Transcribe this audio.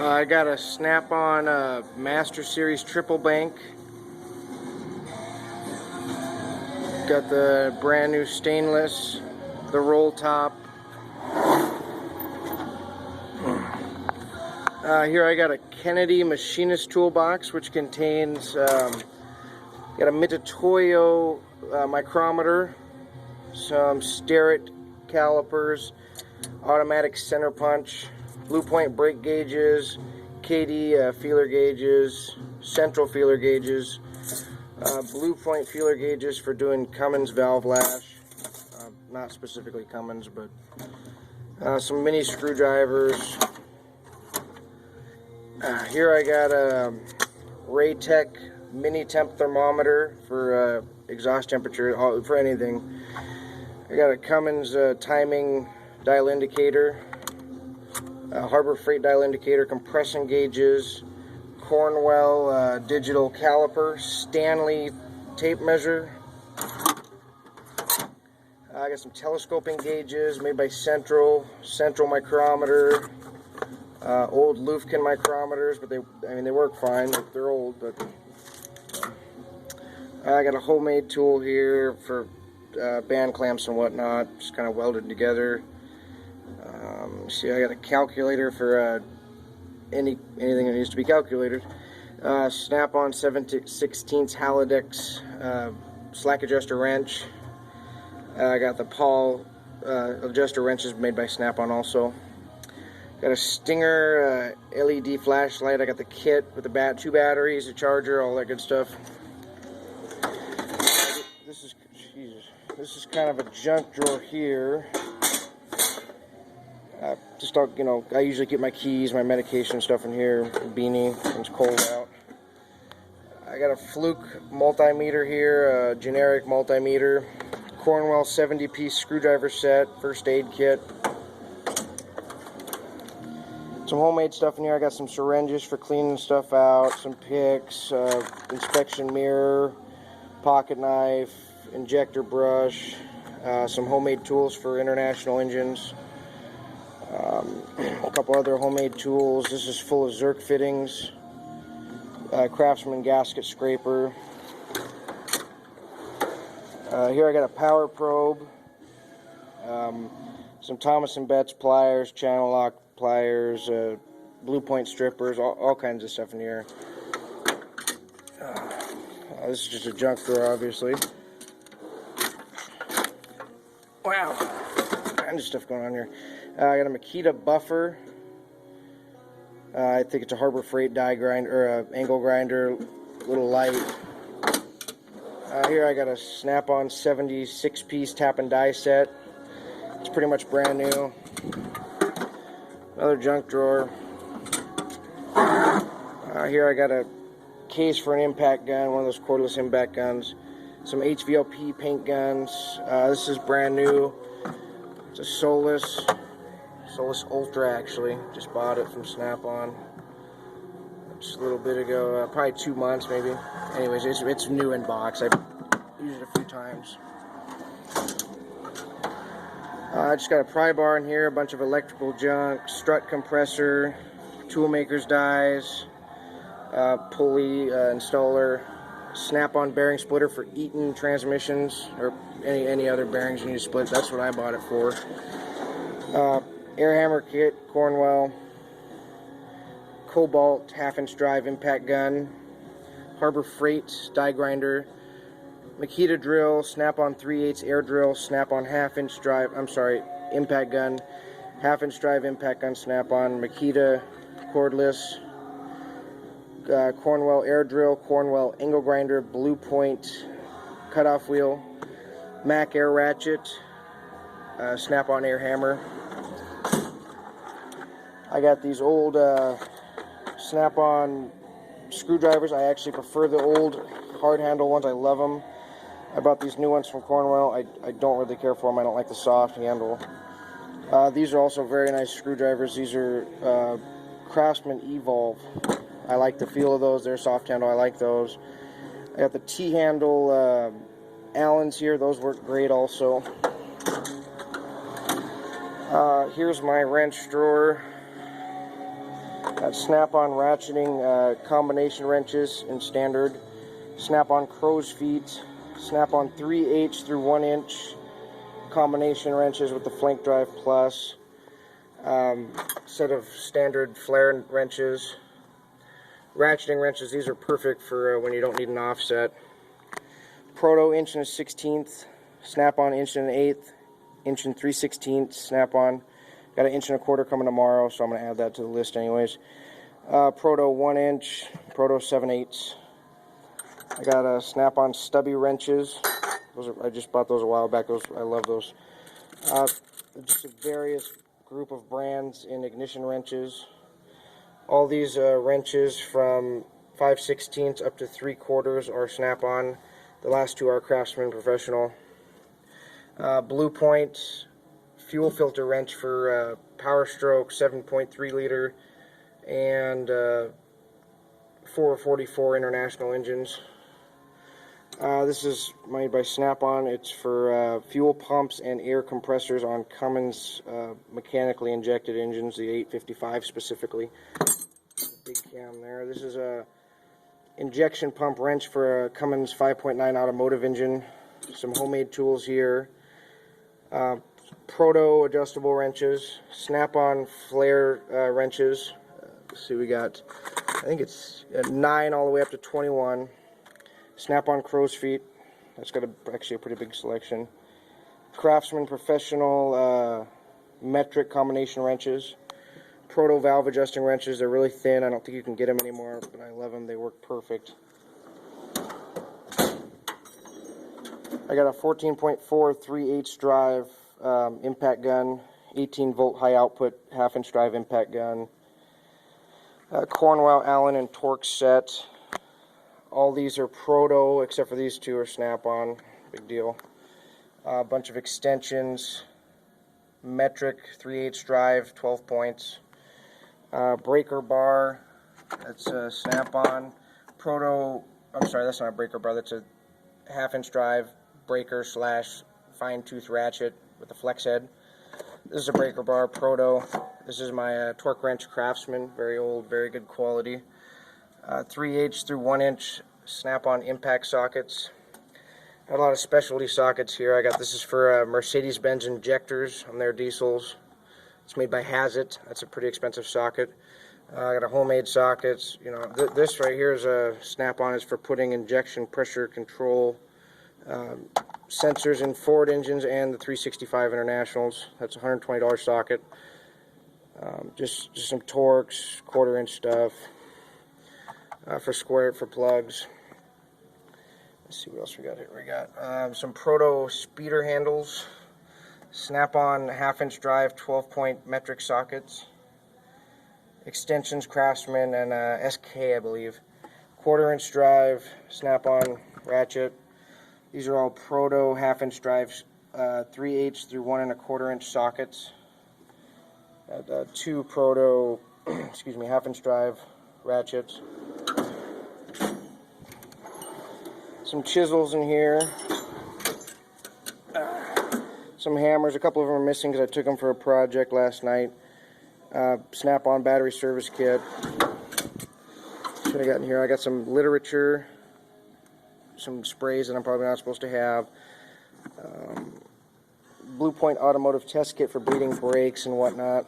I got a Snap-on Master Series triple bank. Got the brand new stainless, the roll top. Here I got a Kennedy Machinist toolbox, which contains got a Mitutoyo micrometer, some Starrett calipers, automatic center punch, Bluepoint brake gauges, KD feeler gauges, central feeler gauges, Bluepoint feeler gauges for doing Cummins valve lash, not specifically Cummins, but some mini screwdrivers. Here I got a Raytech mini temp thermometer for exhaust temperature, for anything. I got a Cummins timing dial indicator, Harbor Freight dial indicator, compression gauges, Cornwell digital caliper, Stanley tape measure. I got some telescoping gauges made by Central micrometer, old Lufkin micrometers, but they work fine. They're old, but I got a homemade tool here for band clamps and whatnot, just kind of welded together. See, I got a calculator for anything that needs to be calculated. Snap-on 7/16 Halodex slack adjuster wrench. I got the Paul adjuster wrenches made by Snap-on also. Got a Stinger LED flashlight. I got the kit with the 2 batteries, a charger, all that good stuff. This is kind of a junk drawer here. Just I usually keep my keys, my medication stuff in here, beanie when it's cold out. I got a Fluke multimeter here, a generic multimeter, Cornwell 70-piece screwdriver set, first aid kit. Some homemade stuff in here. I got some syringes for cleaning stuff out, some picks, inspection mirror, pocket knife, injector brush, some homemade tools for international engines. A couple other homemade tools. This is full of Zerk fittings, Craftsman gasket scraper. Here I got a power probe, some Thomas & Betts pliers, channel lock pliers, Bluepoint strippers, all kinds of stuff in here. This is just a junk drawer, obviously. Wow, all kinds of stuff going on here. I got a Makita buffer. I think it's a Harbor Freight die grinder, or angle grinder, little light. Here I got a Snap-on 76-piece tap and die set. It's pretty much brand new. Another junk drawer. Here I got a case for an impact gun, one of those cordless impact guns. Some HVLP paint guns. This is brand new. It's a Solus Ultra, actually. Just bought it from Snap-on just a little bit ago, probably 2 months maybe. Anyways, it's new in box. I've used it a few times. I just got a pry bar in here, a bunch of electrical junk, strut compressor, toolmaker's dies, pulley installer, Snap-on bearing splitter for Eaton transmissions, or any other bearings you need to split. That's what I bought it for. Air hammer kit, Cornwell, Cobalt half-inch drive impact gun, Harbor Freight die grinder, Makita drill, Snap-on 3/8 air drill, Snap-on half-inch drive, impact gun, half-inch drive impact gun, Snap-on, Makita cordless, Cornwell air drill, Cornwell angle grinder, Bluepoint cutoff wheel, Mac air ratchet, Snap-on air hammer. I got these old Snap-on screwdrivers. I actually prefer the old hard handle ones. I love them. I bought these new ones from Cornwell. I don't really care for them. I don't like the soft handle. These are also very nice screwdrivers. These are Craftsman Evolve. I like the feel of those. They're soft handle. I like those. I got the T-handle Allens here. Those work great also. Here's my wrench drawer. Got snap-on ratcheting combination wrenches in standard, snap-on crow's feet, snap-on 3/8 through 1 inch combination wrenches with the flank drive plus, set of standard flare wrenches, ratcheting wrenches. These are perfect for when you don't need an offset. Proto 1 1/16, snap-on 1 1/8, 1 3/16, snap-on. Got an 1 1/4 coming tomorrow, so I'm going to add that to the list anyways. Proto 1 inch, Proto 7/8. I got a snap-on stubby wrenches. I just bought those a while back. I love those. Just a various group of brands in ignition wrenches. All these wrenches from 5/16 up to 3/4 are snap-on. The last two are Craftsman Professional. Bluepoint fuel filter wrench for Power Stroke 7.3 liter and 444 International engines. This is made by Snap-on. It's for fuel pumps and air compressors on Cummins mechanically injected engines, the 855 specifically. Big cam there. This is a injection pump wrench for a Cummins 5.9 Automotive engine. Some homemade tools here. Proto adjustable wrenches, snap-on flare wrenches. Let's see, we got, I think it's 9 all the way up to 21. Snap-on crow's feet. That's got actually a pretty big selection. Craftsman Professional metric combination wrenches. Proto valve adjusting wrenches. They're really thin. I don't think you can get them anymore, but I love them. They work perfect. I got a 14.4 3/8 drive impact gun, 18 volt high output 1/2 inch drive impact gun. Cornwell, Allen, and Torque set. All these are Proto, except for these two are Snap-on. Big deal. A bunch of extensions. Metric 3/8 drive, 12 points. Breaker bar. That's a Snap-on. Proto. I'm sorry, that's not a breaker bar. That's a 1/2 inch drive breaker / fine tooth ratchet with a flex head. This is a breaker bar, Proto. This is my torque wrench Craftsman, very old, very good quality. 3/8 through 1 inch snap-on impact sockets. Got a lot of specialty sockets here. I got, this is for Mercedes-Benz injectors on their diesels. It's made by Hazit. That's a pretty expensive socket. I got a homemade sockets. You know, this right here is a snap-on. Is for putting injection pressure control sensors in Ford engines and the 365 Internationals. That's a $120 socket. Just some Torx, 1/4 inch stuff for plugs. Let's see what else we got here. We got some Proto speeder handles, snap-on 1/2 inch drive 12-point metric sockets, extensions Craftsman and SK, I believe. 1/4 inch drive, snap-on ratchet. These are all Proto 1/2 inch drives, 3/8 through 1 1/4 inch sockets. Two Proto, excuse me, 1/2 inch drive ratchets. Some chisels in here. Some hammers. A couple of them are missing because I took them for a project last night. Snap-on battery service kit. Should have gotten here. I got some literature. Some sprays that I'm probably not supposed to have. Bluepoint Automotive test kit for bleeding brakes and whatnot.